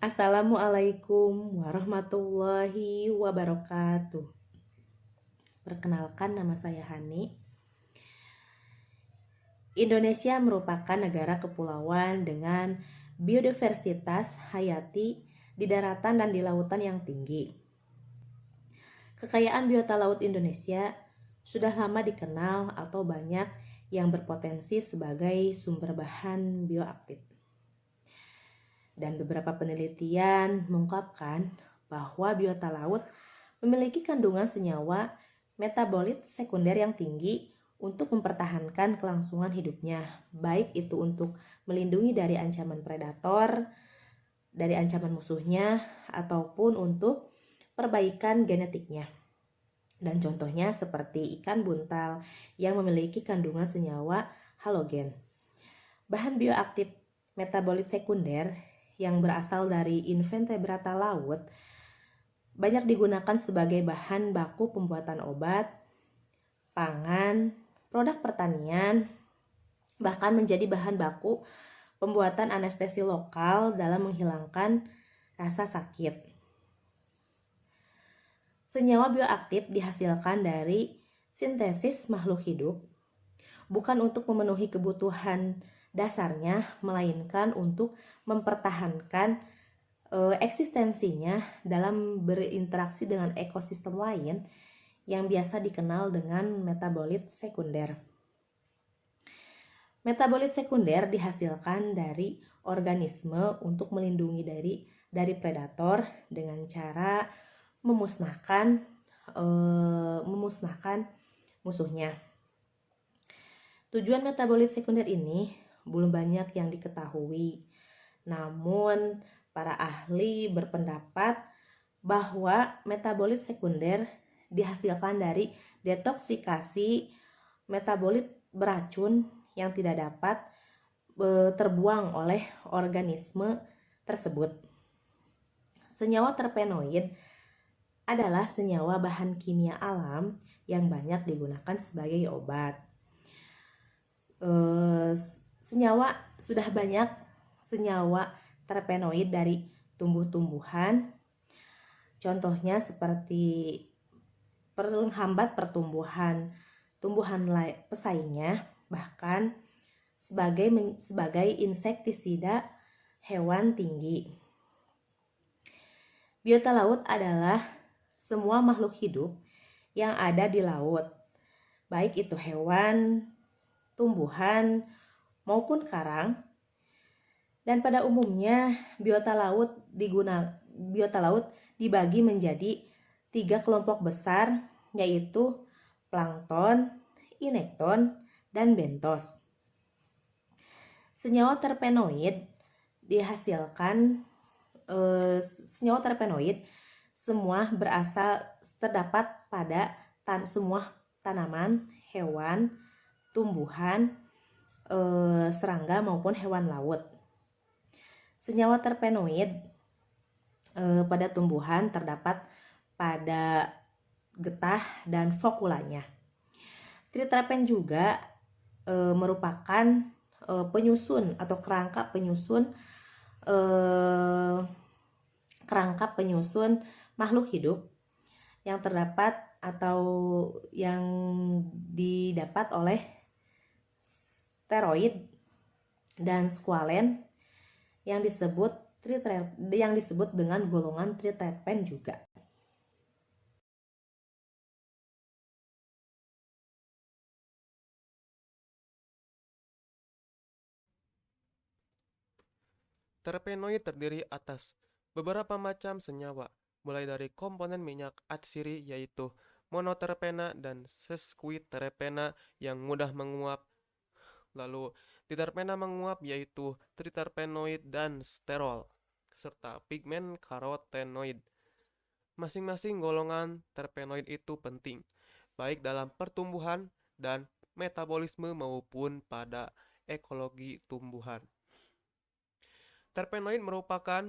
Assalamualaikum warahmatullahi wabarakatuh. Perkenalkan, nama saya Hani. Indonesia merupakan negara kepulauan dengan biodiversitas hayati di daratan dan di lautan yang tinggi. Kekayaan biota laut Indonesia sudah lama dikenal atau banyak yang berpotensi sebagai sumber bahan bioaktif. Dan beberapa penelitian mengungkapkan bahwa biota laut memiliki kandungan senyawa metabolit sekunder yang tinggi untuk mempertahankan kelangsungan hidupnya, baik itu untuk melindungi dari ancaman predator, dari ancaman musuhnya, ataupun untuk perbaikan genetiknya. Dan contohnya seperti ikan buntal yang memiliki kandungan senyawa halogen. Bahan bioaktif metabolit sekunder yang berasal dari invertebrata laut banyak digunakan sebagai bahan baku pembuatan obat, pangan, produk pertanian, bahkan menjadi bahan baku pembuatan anestesi lokal dalam menghilangkan rasa sakit. Senyawa bioaktif dihasilkan dari sintesis makhluk hidup, bukan untuk memenuhi kebutuhan dasarnya, melainkan untuk mempertahankan eksistensinya dalam berinteraksi dengan ekosistem lain yang biasa dikenal dengan metabolit sekunder. Metabolit sekunder dihasilkan dari organisme untuk melindungi dari predator dengan cara memusnahkan musuhnya. Tujuan metabolit sekunder ini belum banyak yang diketahui. Namun, para ahli berpendapat bahwa metabolit sekunder dihasilkan dari detoksikasi metabolit beracun yang tidak dapat terbuang oleh organisme tersebut. Senyawa terpenoid adalah senyawa bahan kimia alam yang banyak digunakan sebagai obat. Sudah banyak senyawa terpenoid dari tumbuh-tumbuhan, contohnya seperti penghambat pertumbuhan pesaingnya, bahkan sebagai insektisida hewan tinggi. Biota laut adalah semua makhluk hidup yang ada di laut, baik itu hewan, tumbuhan, maupun karang. Dan pada umumnya biota laut dibagi menjadi 3 kelompok besar, yaitu plankton, inekton, dan bentos. Senyawa terpenoid semua terdapat pada semua tanaman, hewan, tumbuhan, serangga maupun hewan laut. Senyawa terpenoid pada tumbuhan terdapat pada getah dan fokulanya. Triterpen juga merupakan penyusun atau kerangka penyusun makhluk hidup yang terdapat atau yang didapat oleh steroid dan squalen yang disebut dengan golongan triterpen juga. Terpenoid terdiri atas beberapa macam senyawa, mulai dari komponen minyak atsiri yaitu monoterpena dan sesquiterpena yang mudah menguap, lalu diterpena menguap yaitu triterpenoid dan sterol, serta pigmen karotenoid. Masing-masing golongan terpenoid itu penting, baik dalam pertumbuhan dan metabolisme maupun pada ekologi tumbuhan. Terpenoid merupakan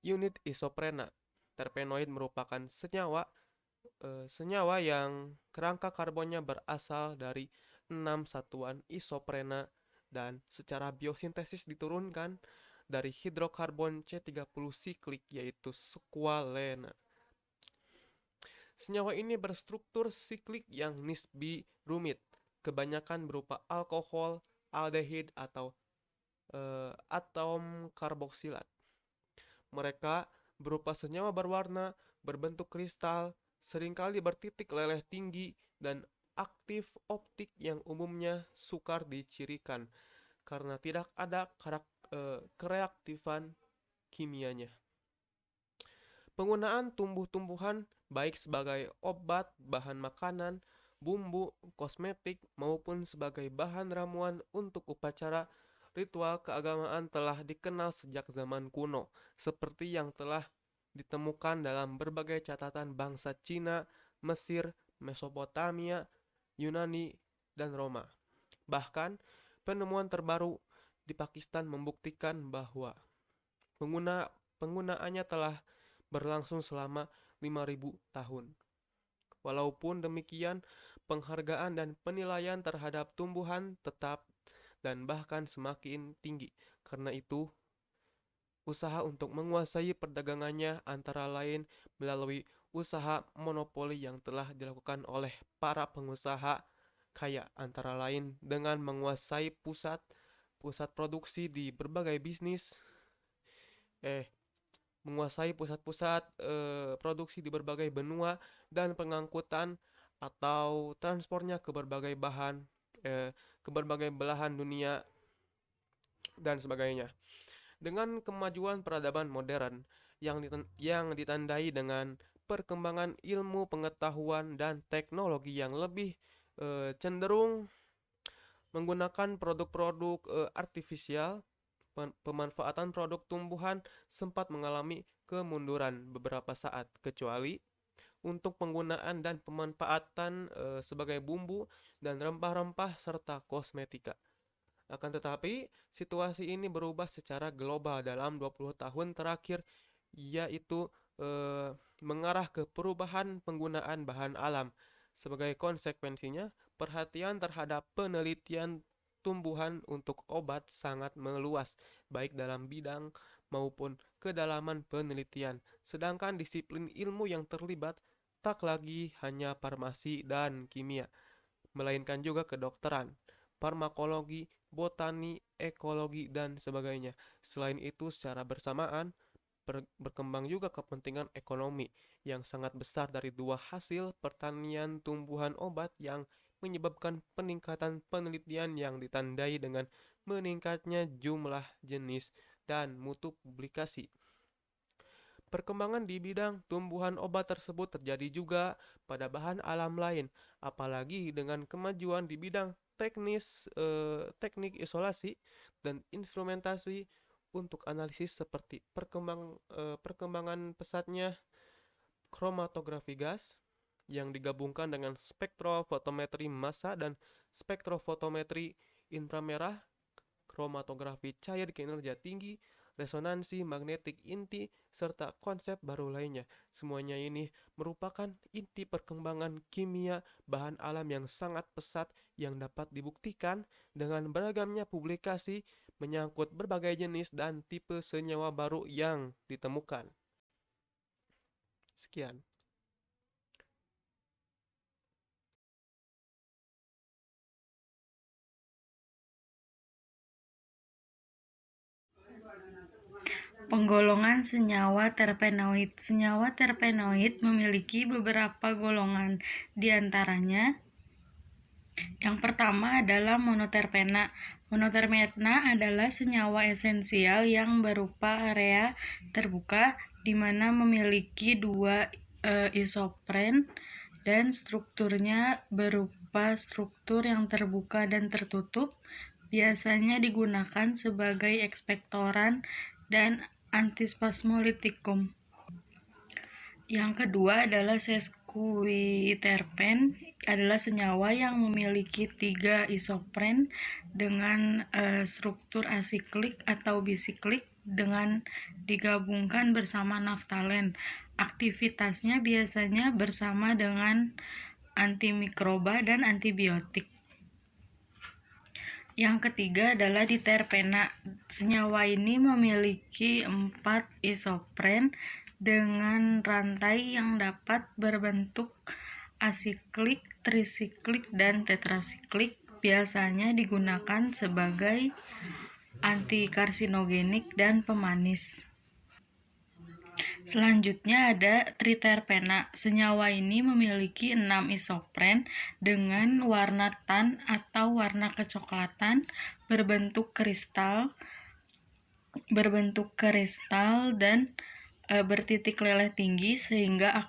unit isoprena. Terpenoid merupakan senyawa yang kerangka karbonnya berasal dari 6 satuan isoprena dan secara biosintesis diturunkan dari hidrokarbon C30 siklik yaitu squalene. Senyawa ini berstruktur siklik yang nisbi rumit, kebanyakan berupa alkohol, aldehid atau atom karboksilat. Mereka berupa senyawa berwarna, berbentuk kristal, seringkali bertitik leleh tinggi, dan aktif optik yang umumnya sukar dicirikan karena tidak ada kereaktifan kimianya. Penggunaan tumbuh-tumbuhan baik sebagai obat, bahan makanan, bumbu, kosmetik, maupun sebagai bahan ramuan untuk upacara ritual keagamaan telah dikenal sejak zaman kuno, seperti yang telah ditemukan dalam berbagai catatan bangsa Cina, Mesir, Mesopotamia, Yunani, dan Roma. Bahkan, penemuan terbaru di Pakistan membuktikan bahwa penggunaannya telah berlangsung selama 5.000 tahun. Walaupun demikian, penghargaan dan penilaian terhadap tumbuhan tetap dan bahkan semakin tinggi. Karena itu, usaha untuk menguasai perdagangannya antara lain melalui usaha monopoli yang telah dilakukan oleh para pengusaha kaya, antara lain dengan menguasai pusat produksi di berbagai bisnis, menguasai pusat-pusat produksi di berbagai benua dan pengangkutan atau transportnya ke berbagai belahan dunia dan sebagainya. Dengan kemajuan peradaban modern yang ditandai dengan perkembangan ilmu pengetahuan dan teknologi yang lebih cenderung menggunakan produk-produk artifisial, pemanfaatan produk tumbuhan sempat mengalami kemunduran beberapa saat, kecuali untuk penggunaan dan pemanfaatan sebagai bumbu dan rempah-rempah serta kosmetika. Akan tetapi, situasi ini berubah secara global dalam 20 tahun terakhir, yaitu mengarah ke perubahan penggunaan bahan alam. Sebagai konsekuensinya, perhatian terhadap penelitian tumbuhan untuk obat sangat meluas, baik dalam bidang maupun kedalaman penelitian. Sedangkan disiplin ilmu yang terlibat tak lagi hanya farmasi dan kimia, melainkan juga kedokteran, farmakologi, botani, ekologi, dan sebagainya. Selain itu, secara bersamaan, berkembang juga kepentingan ekonomi yang sangat besar dari dua hasil pertanian tumbuhan obat yang menyebabkan peningkatan penelitian yang ditandai dengan meningkatnya jumlah jenis dan mutu publikasi. Perkembangan di bidang tumbuhan obat tersebut terjadi juga pada bahan alam lain, apalagi dengan kemajuan di bidang teknik isolasi dan instrumentasi untuk analisis seperti perkembangan pesatnya kromatografi gas yang digabungkan dengan spektrofotometri massa dan spektrofotometri inframerah, kromatografi cair kinerja tinggi, resonansi magnetik inti, serta konsep baru lainnya. Semuanya ini merupakan inti perkembangan kimia bahan alam yang sangat pesat yang dapat dibuktikan dengan beragamnya publikasi menyangkut berbagai jenis dan tipe senyawa baru yang ditemukan. Sekian. Penggolongan senyawa terpenoid. Senyawa terpenoid memiliki beberapa golongan, di antaranya Yang pertama adalah monoterpena. Monoterpena adalah senyawa esensial yang berupa area terbuka di mana memiliki dua isopren dan strukturnya berupa struktur yang terbuka dan tertutup. Biasanya digunakan sebagai ekspektoran dan antispasmolitikum. Yang kedua adalah sesquiterpen, adalah senyawa yang memiliki 3 isopren dengan struktur asiklik atau bisiklik dengan digabungkan bersama naftalen. Aktivitasnya biasanya bersama dengan antimikroba dan antibiotik. Yang ketiga adalah diterpena. Senyawa ini memiliki 4 isopren dengan rantai yang dapat berbentuk asiklik, trisiklik, dan tetrasiklik. Biasanya digunakan sebagai antikarsinogenik dan pemanis. Selanjutnya ada triterpena. Senyawa ini memiliki 6 isopren dengan warna tan atau warna kecoklatan, berbentuk kristal dan bertitik leleh tinggi sehingga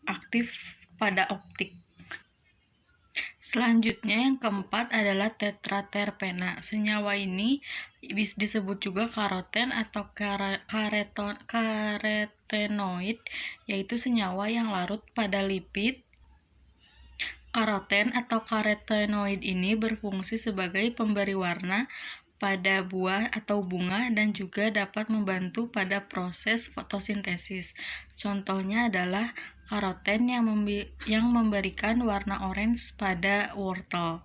aktif pada optik. Selanjutnya yang keempat adalah tetraterpena. Senyawa ini disebut juga karoten atau karotenoid, yaitu senyawa yang larut pada lipid. Karoten atau karotenoid ini berfungsi sebagai pemberi warna pada buah atau bunga dan juga dapat membantu pada proses fotosintesis. Contohnya adalah karoten yang memberikan warna orange pada wortel.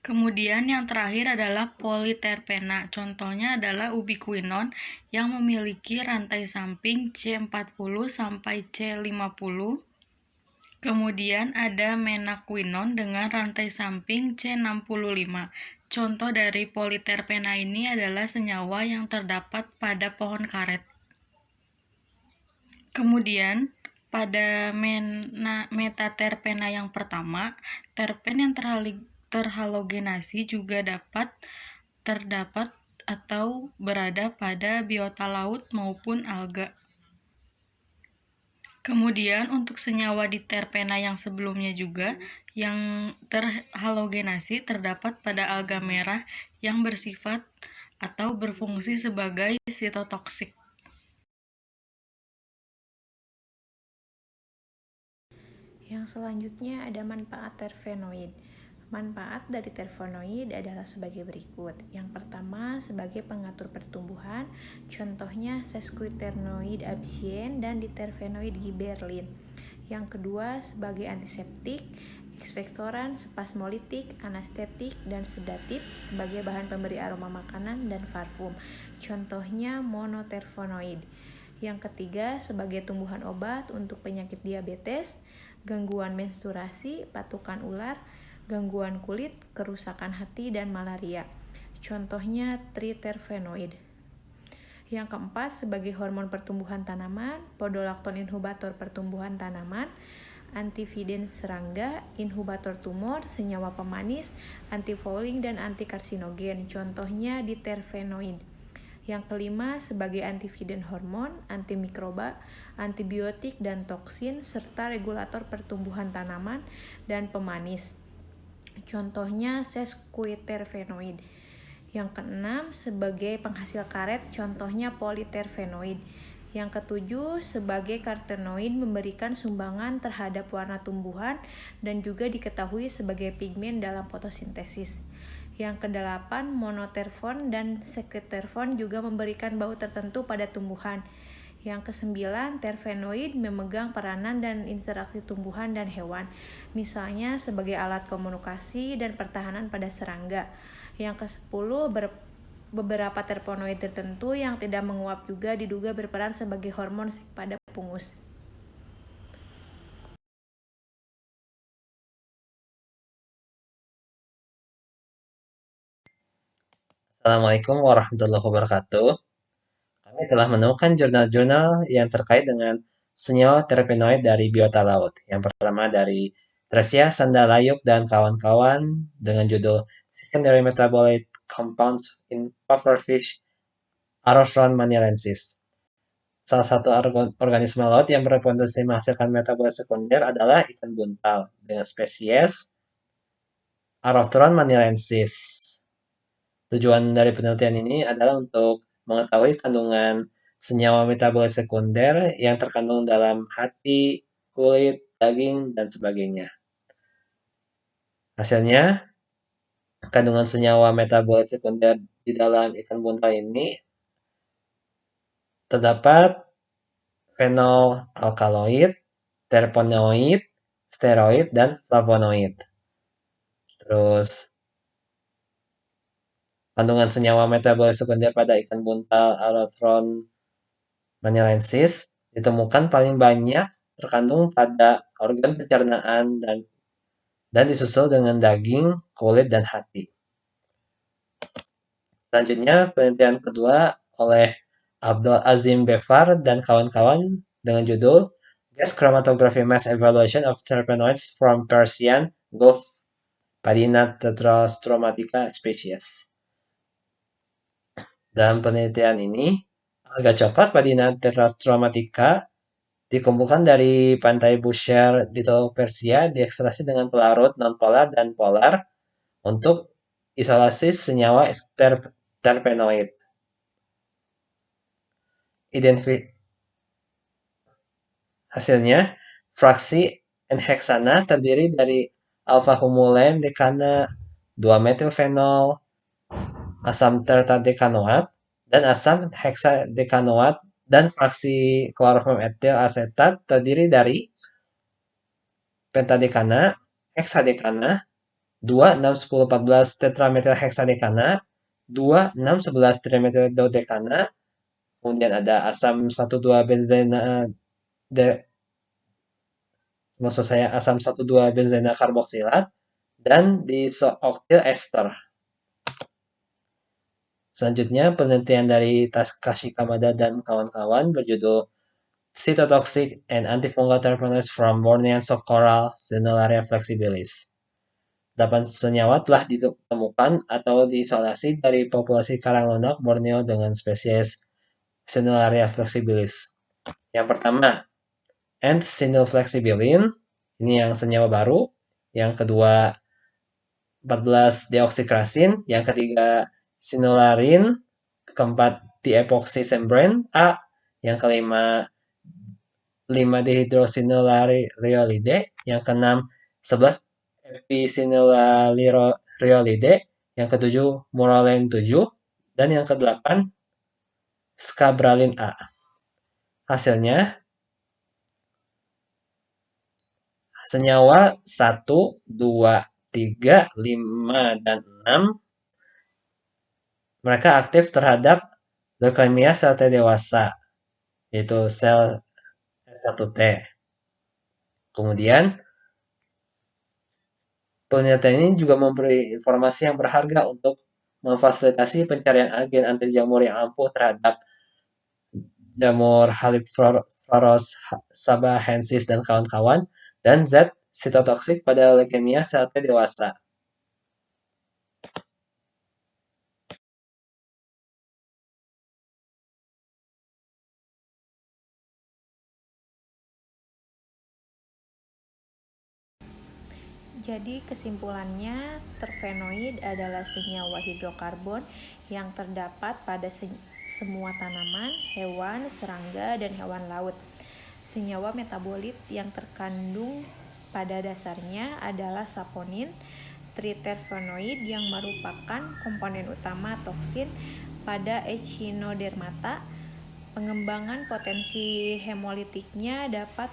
Kemudian yang terakhir adalah politerpena. Contohnya adalah ubiquinon yang memiliki rantai samping C40 sampai C50. Kemudian ada menaquinon dengan rantai samping C65. Contoh dari politerpena ini adalah senyawa yang terdapat pada pohon karet. Kemudian pada metaterpena yang pertama, terpen yang terhalogenasi juga terdapat atau berada pada biota laut maupun alga. Kemudian untuk senyawa diterpena yang sebelumnya juga yang terhalogenasi terdapat pada alga merah yang bersifat atau berfungsi sebagai sitotoksik. Yang selanjutnya ada manfaat terpenoid. Manfaat dari terpenoid adalah sebagai berikut. Yang pertama, sebagai pengatur pertumbuhan, contohnya sesquiternoid absien dan diterpenoid gibberellin. Yang kedua, sebagai antiseptik, ekspektoran, spasmolitik, anestetik, dan sedatif sebagai bahan pemberi aroma makanan dan parfum. Contohnya monoterpenoid. Yang ketiga, sebagai tumbuhan obat untuk penyakit diabetes, gangguan menstruasi, patukan ular, gangguan kulit, kerusakan hati, dan malaria. Contohnya triterpenoid. Yang keempat, sebagai hormon pertumbuhan tanaman, podolakton inhibitor pertumbuhan tanaman, antividen serangga, inhibitor tumor, senyawa pemanis, antifouling, dan antikarsinogen. Contohnya diterpenoid. Yang kelima, sebagai antividen hormon, antimikroba, antibiotik dan toksin, serta regulator pertumbuhan tanaman dan pemanis. Contohnya sesquiterpenoid. Yang keenam, sebagai penghasil karet, contohnya politerpenoid. Yang ketujuh, sebagai karotenoid memberikan sumbangan terhadap warna tumbuhan dan juga diketahui sebagai pigmen dalam fotosintesis. Yang kedelapan, monoterpon dan sesquiterpon juga memberikan bau tertentu pada tumbuhan. Yang kesembilan, terpenoid memegang peranan dan interaksi tumbuhan dan hewan, misalnya sebagai alat komunikasi dan pertahanan pada serangga. Yang kesepuluh, beberapa terpenoid tertentu yang tidak menguap juga diduga berperan sebagai hormon pada pungus. Assalamualaikum warahmatullahi wabarakatuh. Kami telah menemukan jurnal-jurnal yang terkait dengan senyawa terpenoid dari biota laut. Yang pertama dari Tresia Sandalayuk dan kawan-kawan dengan judul Secondary Metabolite Compounds in Pufferfish Arothron manialensis. Salah satu organisme laut yang berpotensi menghasilkan metabolit sekunder adalah ikan buntal dengan spesies Arothron manialensis. Tujuan dari penelitian ini adalah untuk mengetahui kandungan senyawa metabolit sekunder yang terkandung dalam hati, kulit, daging, dan sebagainya. Hasilnya, kandungan senyawa metabolit sekunder di dalam ikan buntal ini terdapat fenol alkaloid, terpenoid, steroid, dan flavonoid. Terus, kandungan senyawa metabolit sekunder pada ikan buntal Arothron manialensis ditemukan paling banyak terkandung pada organ pencernaan dan disusul dengan daging, kulit, dan hati. Selanjutnya, penelitian kedua oleh Abdul Azim Befar dan kawan-kawan dengan judul Gas Chromatography Mass Evaluation of Terpenoids from Persian Gulf Padina tetrastromatica species. Dalam penelitian ini, alga coklat Padina tetrastromatica dikumpulkan dari pantai Bushehr di Teluk Persia diekstraksi dengan pelarut nonpolar dan polar untuk isolasi senyawa terpenoid. Hasilnya, fraksi N-heksana terdiri dari alfa-humulen dekana, 2-metilfenol, asam tertadekanoat, dan asam heksadekanoat, dan fraksi klorofom etil asetat terdiri dari pentadekana, heksadekana, 2, 6, 10, 14 tetrametilheksadekana, 2, 6, 11 trimetildodekana, kemudian ada asam 1,2 benzena asam 1,2 benzena karboksilat dan diisoktil ester. Selanjutnya penelitian dari Takashi Kamada dan kawan-kawan berjudul Cytotoxic and Antifungal Terpenoids from Bornean Soft Coral Xenolaria flexibilis. 8 senyawa telah ditemukan atau diisolasi dari populasi karang lunak Borneo dengan spesies Xenolaria flexibilis. Yang pertama, N-sinylflexibilin, ini yang senyawa baru. Yang kedua, 14 deoksikrasin. Yang ketiga, sinularin. Keempat, diepoxy membrane A. Yang kelima, 5 dehidrosinylariolide. Yang keenam, 11 episinylariolide. Yang ketujuh, murolen 7. Dan yang kedelapan, scabralin A. Hasilnya, senyawa 1, 2, 3, 5, dan 6 mereka aktif terhadap leukemia sel T dewasa, yaitu sel S1T. Kemudian, penelitian ini juga memberi informasi yang berharga untuk memfasilitasi pencarian agen anti jamur yang ampuh terhadap jamur Haliphoros sabahensis dan kawan-kawan, dan zat sitotoksik pada leukemia sel T dewasa. Jadi kesimpulannya, terpenoid adalah senyawa hidrokarbon yang terdapat pada semua tanaman, hewan, serangga, dan hewan laut. Senyawa metabolit yang terkandung pada dasarnya adalah saponin, triterpenoid yang merupakan komponen utama toksin pada Echinodermata. Pengembangan potensi hemolitiknya dapat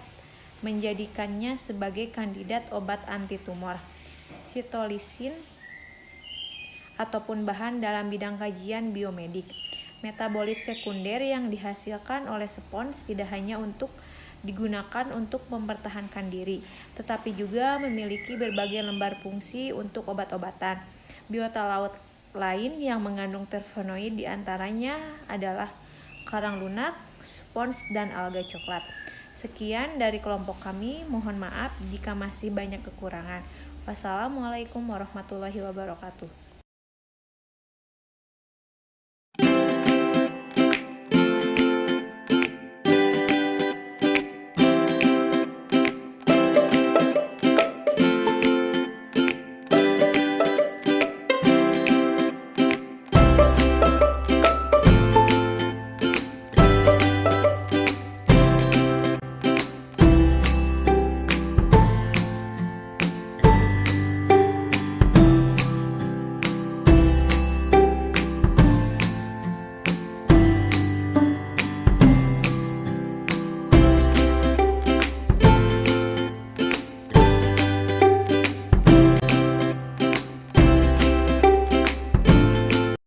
menjadikannya sebagai kandidat obat anti-tumor. Sitolisin ataupun bahan dalam bidang kajian biomedik. Metabolit sekunder yang dihasilkan oleh spons tidak hanya digunakan untuk mempertahankan diri, tetapi juga memiliki berbagai lembar fungsi untuk obat-obatan. Biota laut lain yang mengandung terpenoid diantaranya adalah karang lunak, spons, dan alga coklat. Sekian dari kelompok kami, mohon maaf jika masih banyak kekurangan. Wassalamualaikum warahmatullahi wabarakatuh.